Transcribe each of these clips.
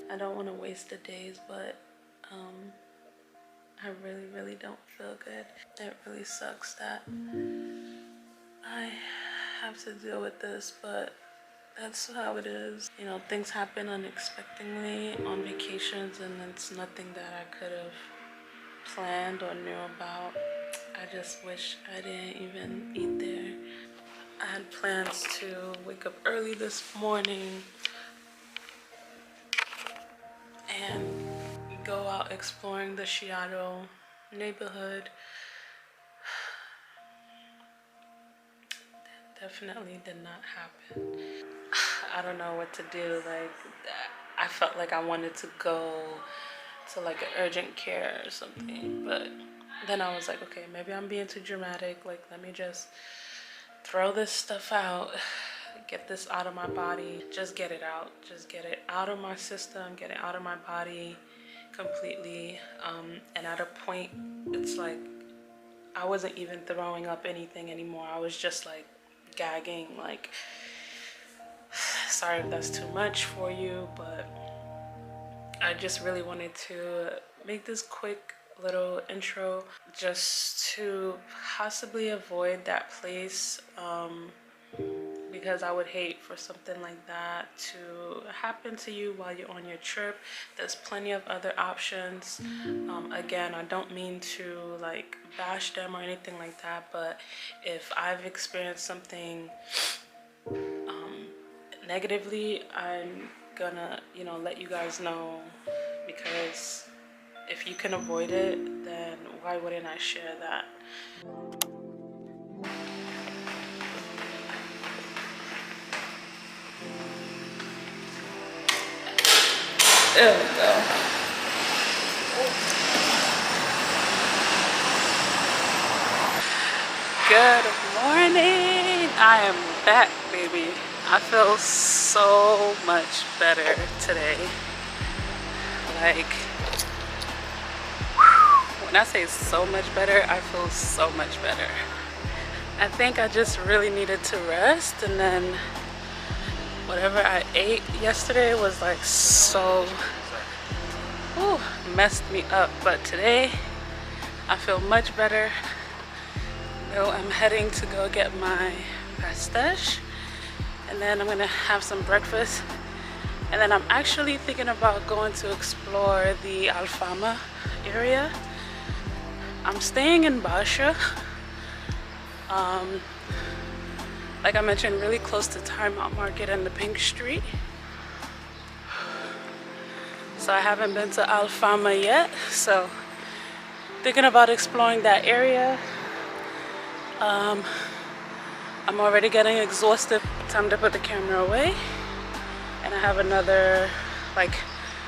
I don't want to waste the days, but I really don't feel good. It really sucks that I have to deal with this, but that's how it is. You know, things happen unexpectedly on vacations, and it's nothing that I could have planned or knew about. I just wish I didn't even eat there. I had plans to wake up early this morning and go out exploring the Chiado neighborhood. That definitely did not happen. I don't know what to do. Like, I felt like I wanted to go to like an urgent care or something, but then I was like, okay, maybe I'm being too dramatic. Like, let me just throw this stuff out, get this out of my body, just get it out, just get it out of my system, get it out of my body completely. And at a point, it's like I wasn't even throwing up anything anymore. I was just like gagging. Like, sorry if that's too much for you, but I just really wanted to make this quick little intro just to possibly avoid that place, because I would hate for something like that to happen to you while you're on your trip. There's plenty of other options. Again, I don't mean to like bash them or anything like that, but if I've experienced something negatively, I'm gonna, you know, let you guys know, because if you can avoid it, then why wouldn't I share that? There we go. Good morning. I am back, baby. I feel so much better today. Like, when I say so much better, I feel so much better. I think I just really needed to rest, and then whatever I ate yesterday was like so messed me up. But today I feel much better. So I'm heading to go get my pastiche, and then I'm gonna have some breakfast, and then I'm actually thinking about going to explore the Alfama area. I'm staying in Basha, like I mentioned, really close to Time Out Market and the Pink Street. So I haven't been to Alfama yet, so thinking about exploring that area. I'm already getting exhausted. Time to put the camera away, and I have another like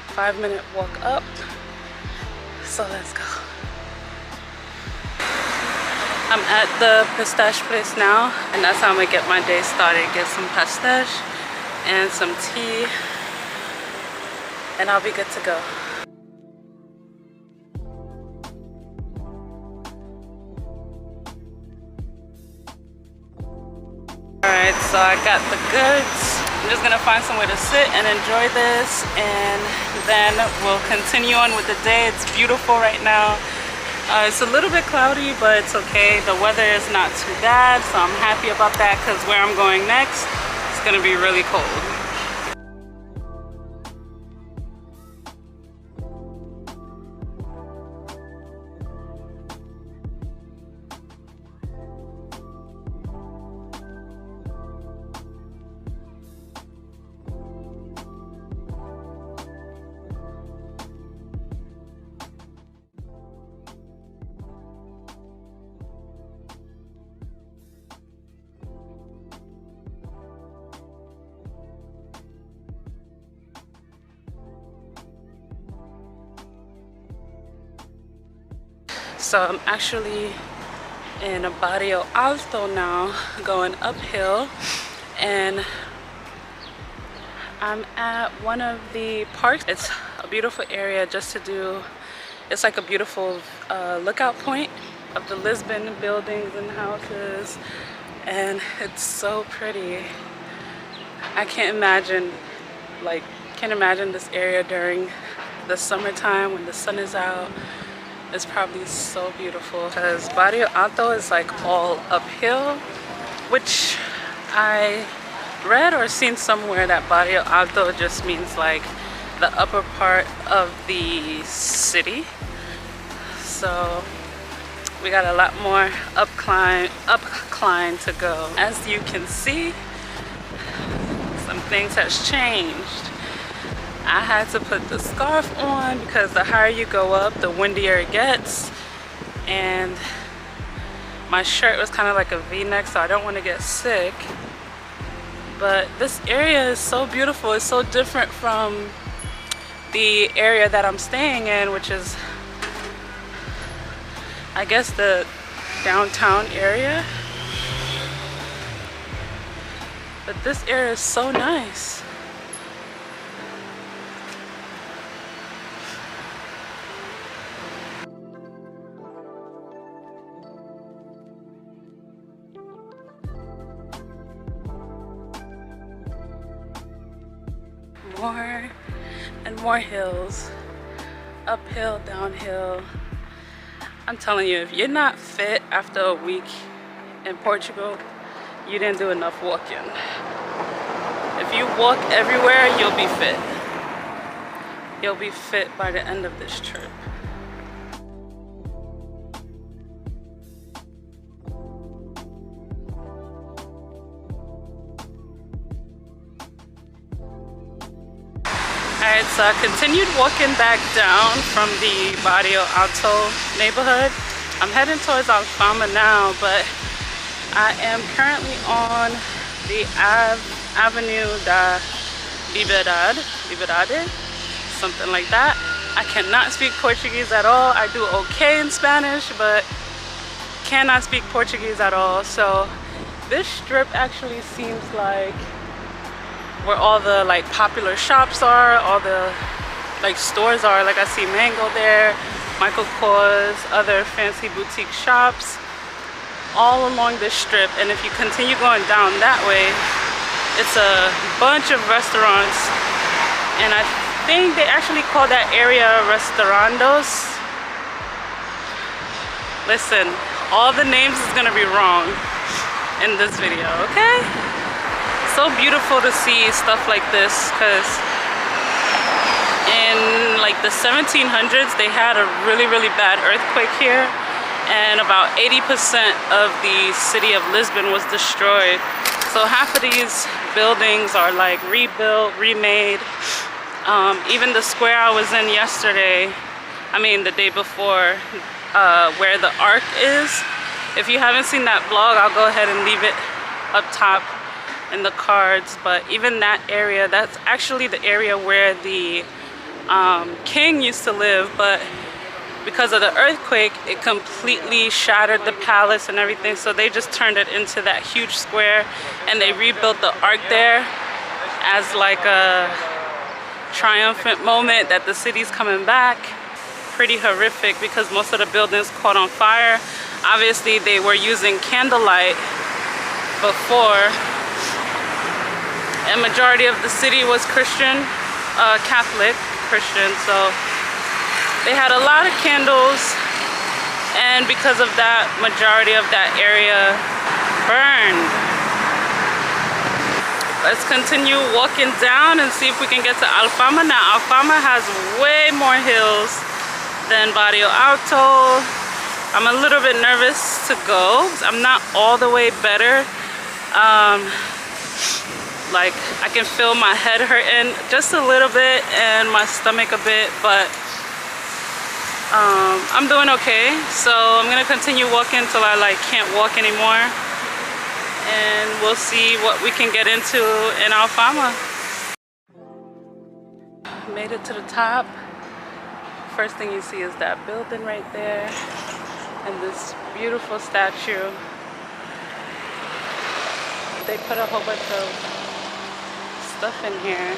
5-minute walk up, so let's go. I'm at the pistache place now, and that's how I'm gonna get my day started. Get some pistache and some tea, and I'll be good to go. Alright, so I got the goods. I'm just gonna find somewhere to sit and enjoy this, and then we'll continue on with the day. It's beautiful right now. It's a little bit cloudy, but it's okay. The weather is not too bad, so I'm happy about that, because where I'm going next, it's gonna be really cold. So I'm actually in a Barrio Alto now, going uphill, and I'm at one of the parks. It's a beautiful area just to do. It's like a beautiful lookout point of the Lisbon buildings and houses, and it's so pretty. I can't imagine this area during the summertime when the sun is out. It's probably so beautiful because Barrio Alto is like all uphill, which I read or seen somewhere that Barrio Alto just means like the upper part of the city. So we got a lot more up climb to go. As you can see, some things has changed. I had to put the scarf on because the higher you go up, the windier it gets. And my shirt was kind of like a V-neck, so I don't want to get sick. But this area is so beautiful. It's so different from the area that I'm staying in, which is, I guess, the downtown area. But this area is so nice. More and more hills, uphill, downhill. I'm telling you, if you're not fit after a week in Portugal, you didn't do enough walking. If you walk everywhere, you'll be fit. You'll be fit by the end of this trip. Alright, so I continued walking back down from the Barrio Alto neighborhood. I'm heading towards Alfama now, but I am currently on the Avenue da Liberdade, something like that. I cannot speak Portuguese at all. I do okay in Spanish, but cannot speak Portuguese at all. So this strip actually seems like where all the like popular shops are, all the like stores are. Like I see Mango there, Michael Kors, other fancy boutique shops all along this strip. And if you continue going down that way, it's a bunch of restaurants, and I think they actually call that area restaurandos. Listen, all the names is gonna be wrong in this video, okay? So beautiful to see stuff like this, because in like the 1700s they had a really bad earthquake here, and about 80% of the city of Lisbon was destroyed. So half of these buildings are like rebuilt, remade. Even the square I was in yesterday, the day before, where the Ark is. If you haven't seen that vlog, I'll go ahead and leave it up top in the cards. But even that area, that's actually the area where the king used to live, but because of the earthquake, it completely shattered the palace and everything. So they just turned it into that huge square, and they rebuilt the Ark there as like a triumphant moment that the city's coming back. Pretty horrific because most of the buildings caught on fire. Obviously they were using candlelight before, and majority of the city was Christian, Catholic Christian, so they had a lot of candles, and because of that, majority of that area burned. Let's continue walking down and see if we can get to Alfama. Now Alfama has way more hills than Barrio Alto. I'm a little bit nervous to go. I'm not all the way better. Like I can feel my head hurting just a little bit and my stomach a bit, but I'm doing okay. So I'm gonna continue walking till I like can't walk anymore, and we'll see what we can get into in Alfama. Made it to the top. First thing you see is that building right there and this beautiful statue. They put a whole bunch of stuff in here.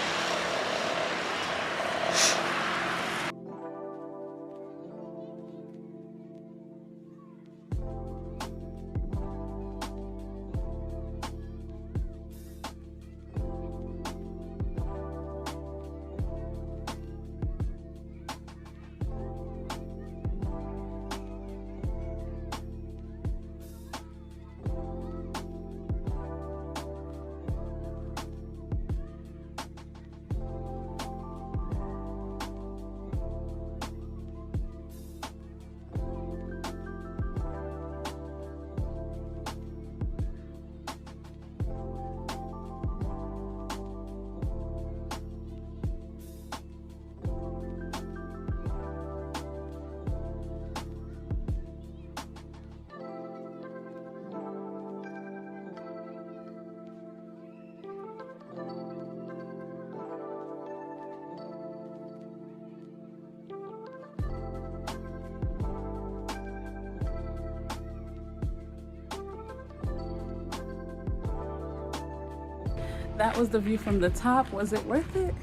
that was the view from the top. Was it worth it?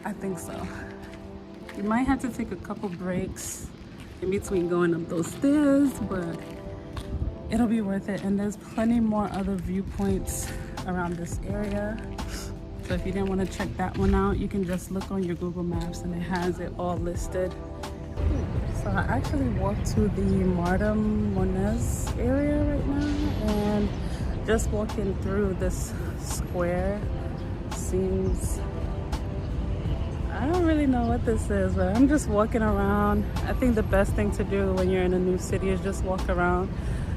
I think so. You might have to take a couple breaks in between going up those stairs, but it'll be worth it. And there's plenty more other viewpoints around this area. So if you didn't want to check that one out, you can just look on your Google Maps and it has it all listed. So I actually walked to the Marta Moniz area right now, and just walking through this square seems, I don't really know what this is, but I'm just walking around. I think the best thing to do when you're in a new city is just walk around.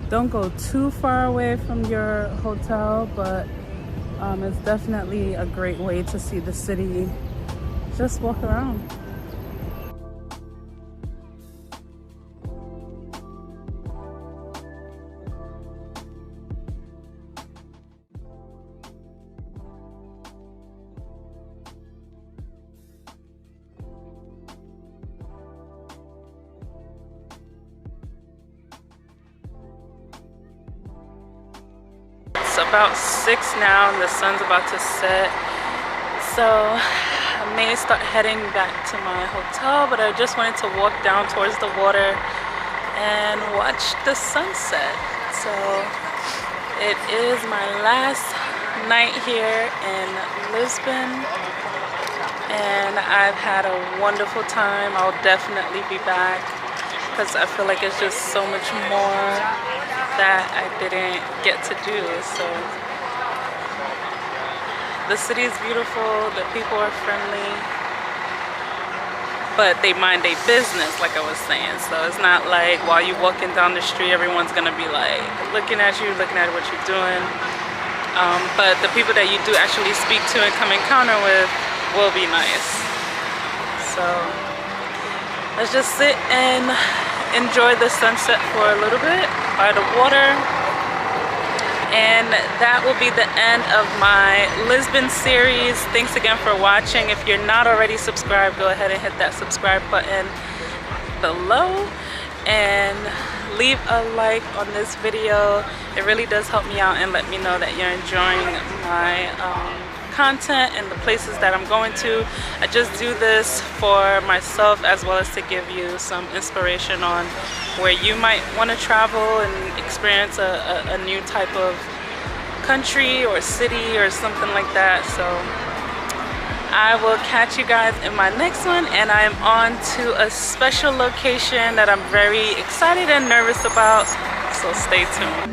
Don't go too far away from your hotel, but it's definitely a great way to see the city. Just walk around. It's about 6 now and the sun's about to set, so I may start heading back to my hotel, but I just wanted to walk down towards the water and watch the sunset. So it is my last night here in Lisbon, and I've had a wonderful time. I'll definitely be back because I feel like it's just so much more that I didn't get to do. So the city is beautiful, the people are friendly, but they mind their business, like I was saying. So it's not like while you're walking down the street, everyone's gonna be like looking at you, looking at what you're doing. But the people that you do actually speak to and come encounter with will be nice. So let's just sit and enjoy the sunset for a little bit by the water. And that will be the end of my Lisbon series. Thanks again for watching. If you're not already subscribed, go ahead and hit that subscribe button below and leave a like on this video. It really does help me out and let me know that you're enjoying my content and the places that I'm going to. I just do this for myself as well as to give you some inspiration on where you might want to travel and experience a new type of country or city or something like that. So I will catch you guys in my next one, and I am on to a special location that I'm very excited and nervous about, so stay tuned.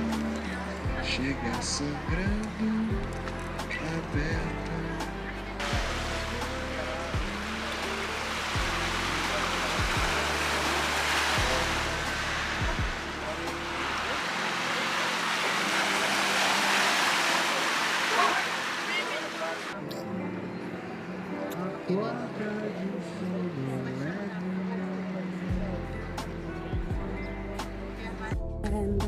And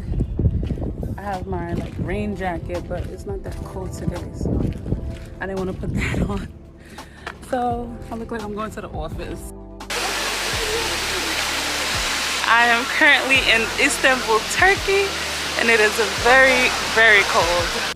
I have my like rain jacket, but it's not that cold today, so I didn't want to put that on. So I look like I'm going to the office. I am currently in Istanbul, Turkey, and it is very, very cold.